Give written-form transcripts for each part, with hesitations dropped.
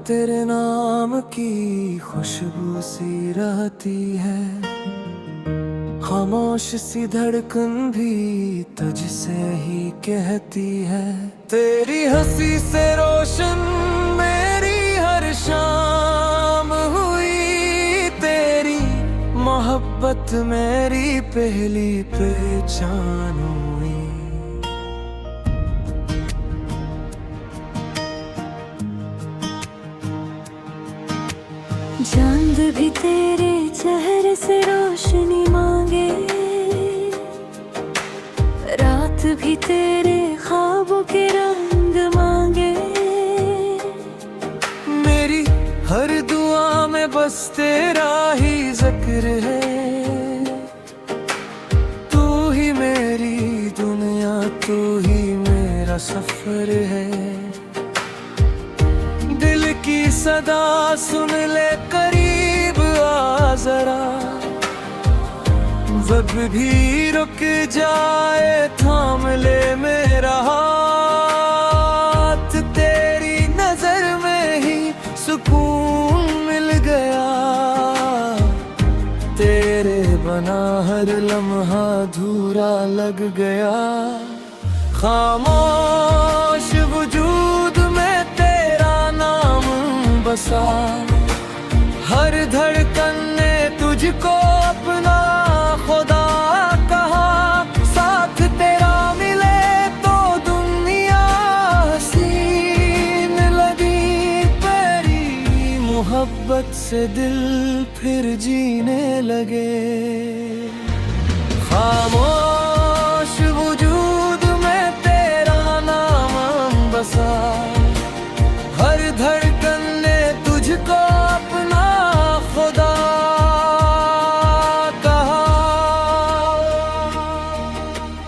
तेरे नाम की खुशबू सी रहती है, खामोश सी धड़कन भी तुझसे ही कहती है। तेरी हंसी से रोशन मेरी हर शाम हुई, तेरी मोहब्बत मेरी पहली पहचान हुई। चांद भी तेरे चेहरे से रोशनी मांगे, रात भी तेरे ख्वाबों के रंग मांगे। मेरी हर दुआ में बस तेरा ही जिक्र है, तू ही मेरी दुनिया, तू ही मेरा सफर है। दिल की सदा सुन ले, करीब आ जरा, जब भी रुक जाए थाम ले मेरा हाथ। तेरी नजर में ही सुकून मिल गया, तेरे बना हर लम्हा अधूरा लग गया। खामोश वजूद में तेरा नाम बसा, हर धड़कन ने तुझको अपना खुदा कहा। साथ तेरा मिले तो दुनिया हसीन लगी, तेरी मोहब्बत से दिल फिर जीने लगे। खामोश वजूद में तेरा नाम बसा, हर धड़कन ने तुझको अपना खुदा कहा।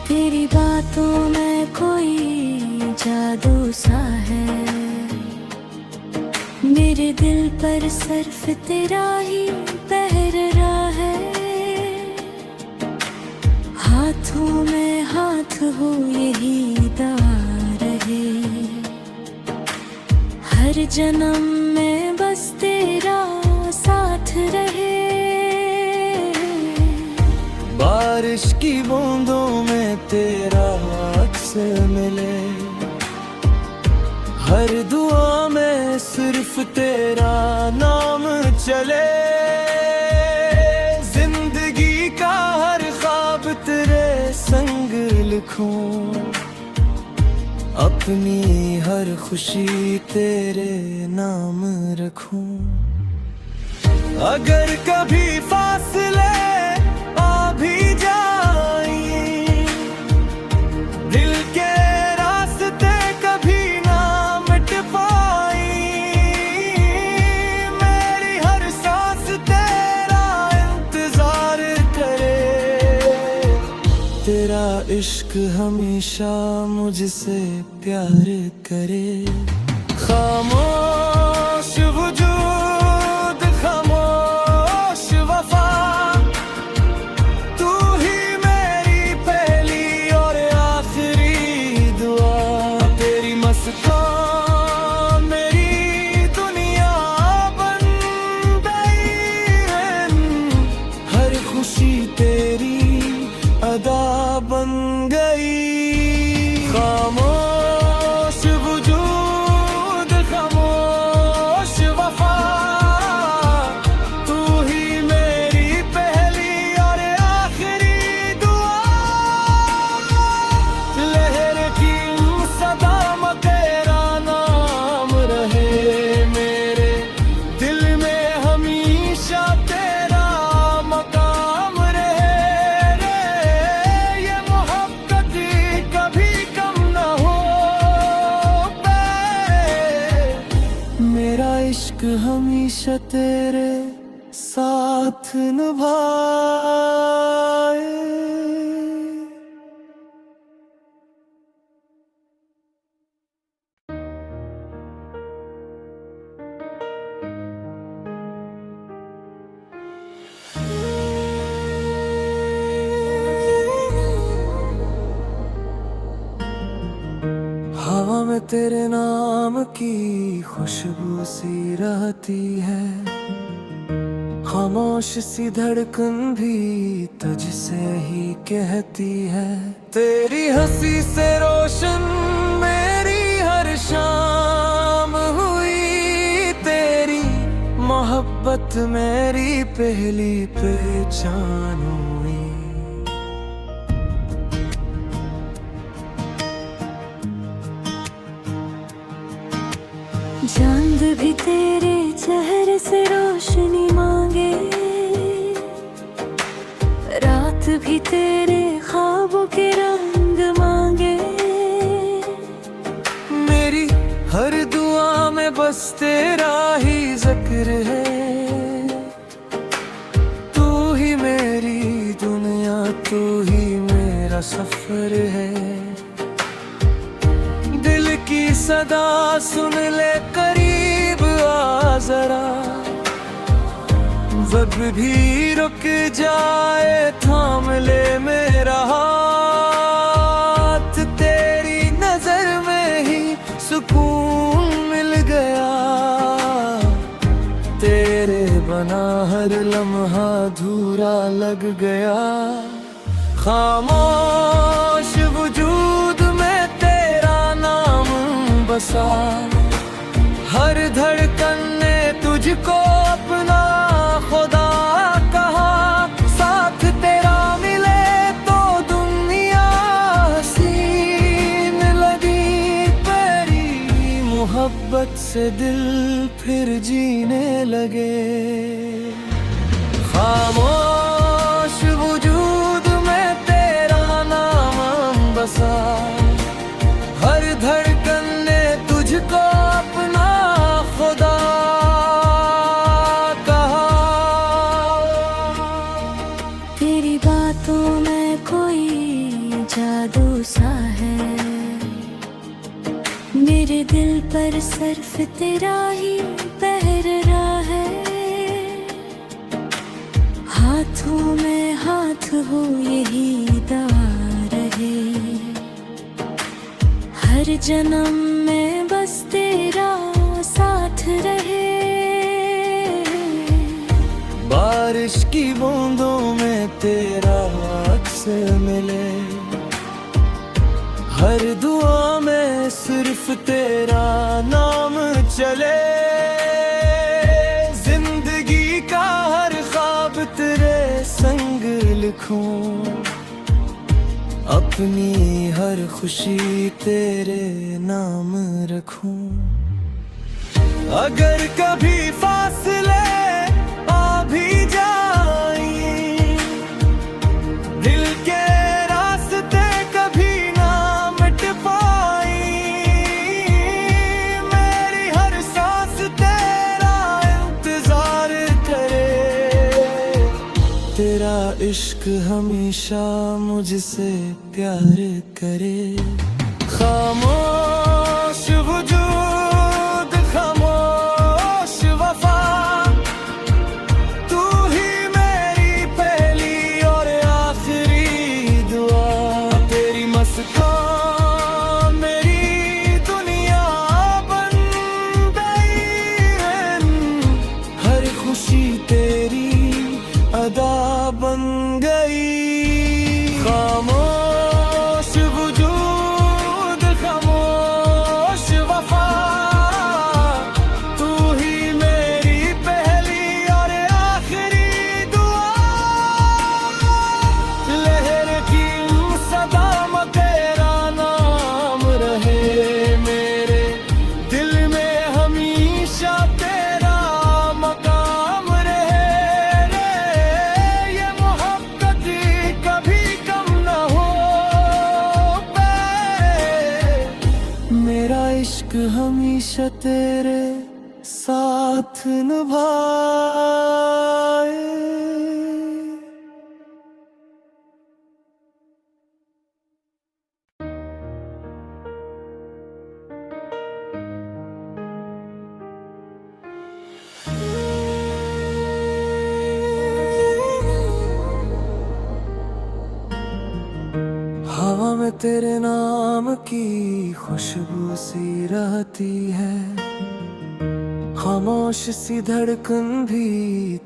तेरी बातों में कोई जादू सा है, मेरे दिल पर सिर्फ तेरा ही पहरा है। हाथों में हाथ हो यही दुआ रहे, हर जन्म में बस तेरा साथ रहे। बारिश की बूंदों में तेरा अक्स मिले, हर दुआ में सिर्फ तेरा नाम चले। जिंदगी का हर ख्वाब तेरे संग लिखूं, अपनी हर खुशी तेरे नाम रखूं। अगर कभी फासले आ भी जाएं, दिल के रास्ते कभी ना मिट पाएं, मेरी हर सांस तेरा इंतजार करे। तेरा इश्क हमेशा मुझसे प्यार करे। खामोश वजूद, खामोश वफा, तू ही मेरी पहली और आखिरी दुआ। तेरी मुस्कान मेरी दुनिया बन गई है, हर खुशी तेरी अदा बन गई। खामोश वजूद, खामोश वफा, तू ही मेरी पहली और आखिरी दुआ। लहर की सदा में तेरा नाम रहे, मेरे दिल में हमेशा तेरा मकाम रहे। ये मोहब्बत कभी कम न हो पाए, मेरा इश्क हमेशा तेरे साथ निभाए। हवा में तेरे नाम आम की खुशबू सी रहती है, खामोश सी धड़कन भी तुझसे ही कहती है। तेरी हंसी से रोशन मेरी हर शाम हुई, तेरी मोहब्बत मेरी पहली पहचान हुई। चांद भी तेरे चेहरे से रोशनी मांगे, रात भी तेरे ख्वाबों के रंग मांगे। मेरी हर दुआ में बस तेरा ही जिक्र है, तू ही मेरी दुनिया, तू ही मेरा सफर है। दिल की सदा सुन ले, करीब आ जरा, जब भी रुक जाए थाम ले मेरा हाथ। तेरी नजर में ही सुकून मिल गया, तेरे बना हर लम्हा अधूरा लग गया। खामोश वजूद में तेरा नाम बसा, हर धड़कन ने तुझको अपना खुदा कहा। साथ तेरा मिले तो दुनिया हसीन लगी, तेरी मोहब्बत से दिल फिर जीने लगे। खामोश वजूद में तेरा नाम बसा, हर धड़कन ने तुझको अपना खुदा कहा। तेरी बातों में कोई जादू सा है, मेरे दिल पर सिर्फ तेरा ही पहरा है। हाथों में हाथ हो यही दुआ रहे, हर जन्म में बस तेरा साथ रहे। बारिश की बूंदों में तेरा अक्स मिले, हर दुआ में सिर्फ तेरा नाम चले। जिंदगी का हर ख्वाब तेरे संग लिखूं, अपनी हर खुशी तेरे नाम रखूं। अगर कभी फासले आ भी जाएं, दिल के रास्ते कभी ना मिट पाएं, मेरी हर सांस तेरा इंतजार करे। तेरा इश्क हमेशा मुझसे प्यार करे। खामोश वजूद, खामोश वफा, तू ही मेरी पहली और आखिरी दुआ। तेरी मुस्कान मेरी दुनिया बन गई, हर खुशी तेरी अदा बन गई। खामोश वजूद, खामोश वफा, तू ही मेरी पहली और आखिरी दुआ। लहर की सदा में तेरा नाम रहे, मेरे दिल में हमेशा तेरा मकाम रहे। ये मोहब्बत कभी कम न हो पाए, मेरा इश्क हमेशा तेरे साथ निभाए। हवा में तेरे नाम की खुशबू सी रहती है, खामोश सी धड़कन भी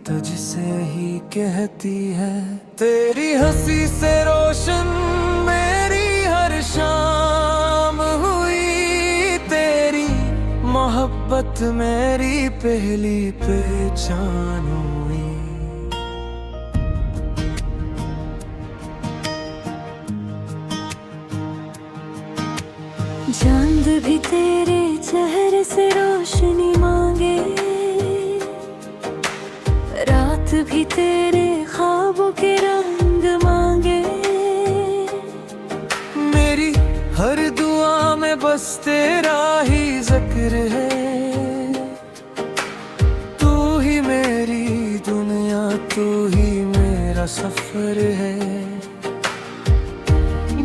तुझसे ही कहती है। तेरी हंसी से रोशन मेरी हर शाम हुई, तेरी मोहब्बत मेरी पहली पहचान हुई। चांद भी तेरे चेहरे से रोशनी मांगे, रात भी तेरे ख्वाबों के रंग मांगे। मेरी हर दुआ में बस तेरा ही जिक्र है, तू ही मेरी दुनिया, तू ही मेरा सफर है।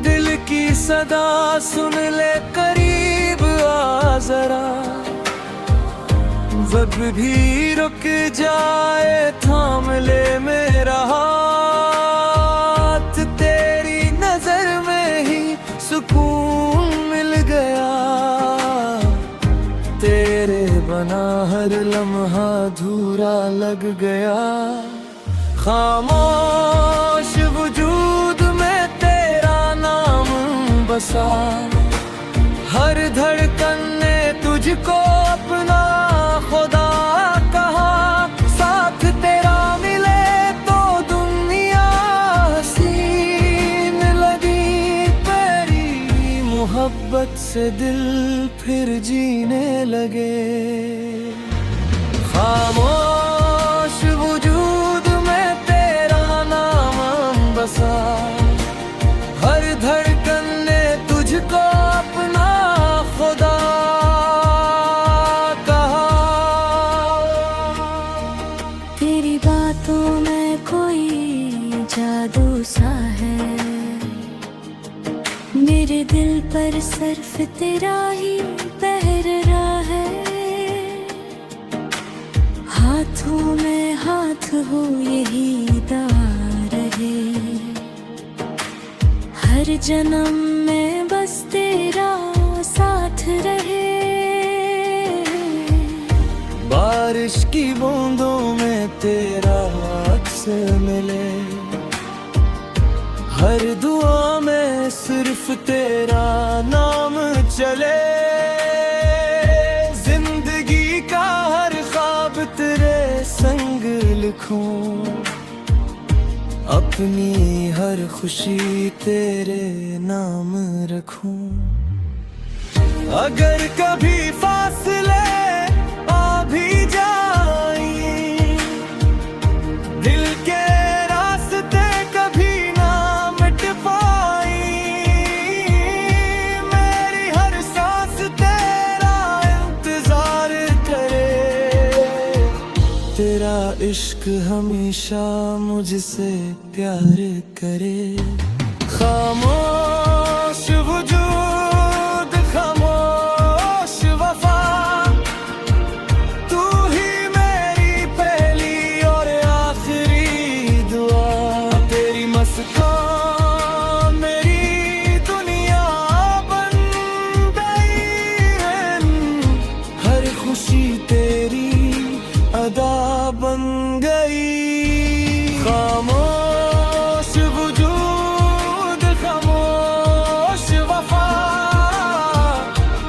दिल की सदा सुन ले, करीब आ जरा, जब भी रुक जाए थाम ले मेरा हाथ। तेरी नजर में ही सुकून मिल गया, तेरे बना हर लम्हा अधूरा लग गया। खामोश वजूद में तेरा नाम बसा, हर धड़कन ने तुझको अपना खुदा कहा। साथ तेरा मिले तो दुनिया हसीन लगी, तेरी मोहब्बत से दिल फिर जीने लगे। खामोश वजूद में तेरा नाम बसा, हर धड़कन ने तुझको अपना खुदा कहा। तेरी बातों में कोई जादू सा है, मेरे दिल पर सिर्फ तेरा ही पहरा है। हाथों में हाथ हो यही दुआ रहे, हर जन्म में बस तेरा साथ रहे। बारिश की बूंदों में तेरा अक्स मिले, हर दुआ में सिर्फ तेरा नाम चले। जिंदगी का हर ख्वाब तेरे संग लिखूं, अपनी हर खुशी तेरे नाम रखूं। अगर कभी फासले आ भी जाएं, दिल के रास्ते कभी ना मिट पाएं, मेरी हर सांस तेरा इंतजार करे। तेरा इश्क हमेशा मुझसे प्यार करे। खामोश वजूद, खामोश वफा, तू ही मेरी पहली और आखिरी दुआ। तेरी मुस्कान मेरी दुनिया बन गई, हर खुशी तेरी अदा बन गई। खामोश वजूद, खामोश वफा,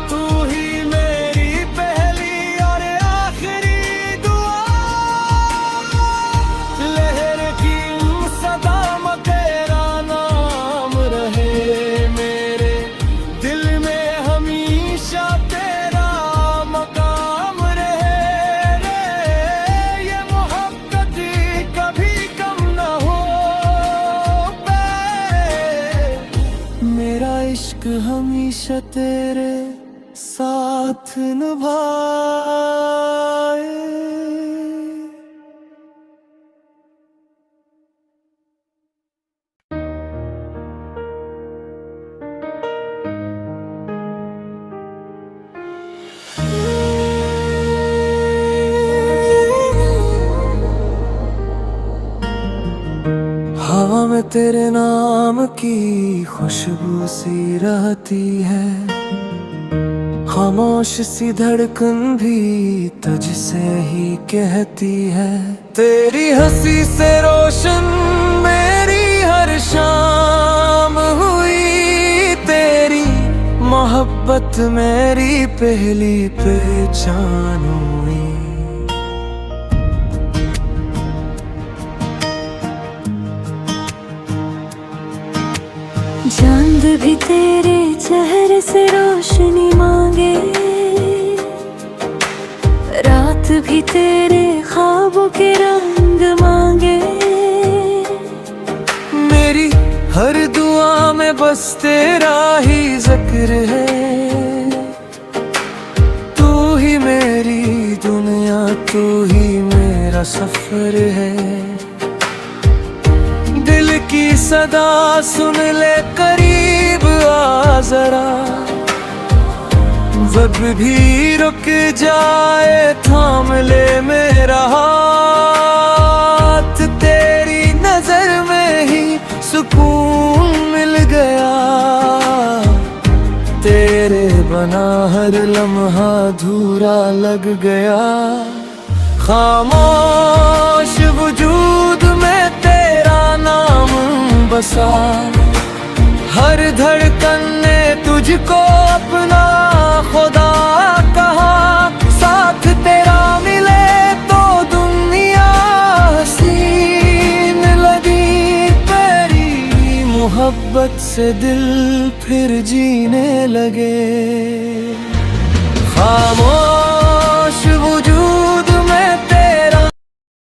तू ही मेरी पहली और आखिरी दुआ। लहर की सदा में तेरा नाम रहे, मेरे दिल में हमेशा तेरा मकाम रहे। ये मोहब्बत कभी कम न हो पाए, मेरा इश्क हमेशा तेरे साथ निभाए। हवा में तेरे नाम की खुशबू सी रहती है, खामोश सी धड़कन भी तुझसे ही कहती है। तेरी हंसी से रोशन मेरी हर शाम हुई, तेरी मोहब्बत मेरी पहली पहचान हुई। चांद भी तेरे चेहरे से रोशनी मांगे, रात भी तेरे ख्वाबों के रंग मांगे। मेरी हर दुआ में बस तेरा ही जिक्र है, तू ही मेरी दुनिया, तू ही मेरा सफर है। दिल की सदा सुन ले, करीब आ जरा, जब भी रुक जाए थाम ले मेरा हाथ। तेरी नजर में ही सुकून मिल गया, तेरे बना हर लम्हा अधूरा लग गया। खामोश वजूद में तेरा नाम बसा, हर धड़कन ने तुझको अपना खुदा कहा। साथ तेरा मिले तो दुनिया हसीन लगी, तेरी मोहब्बत से दिल फिर जीने लगे। खामोश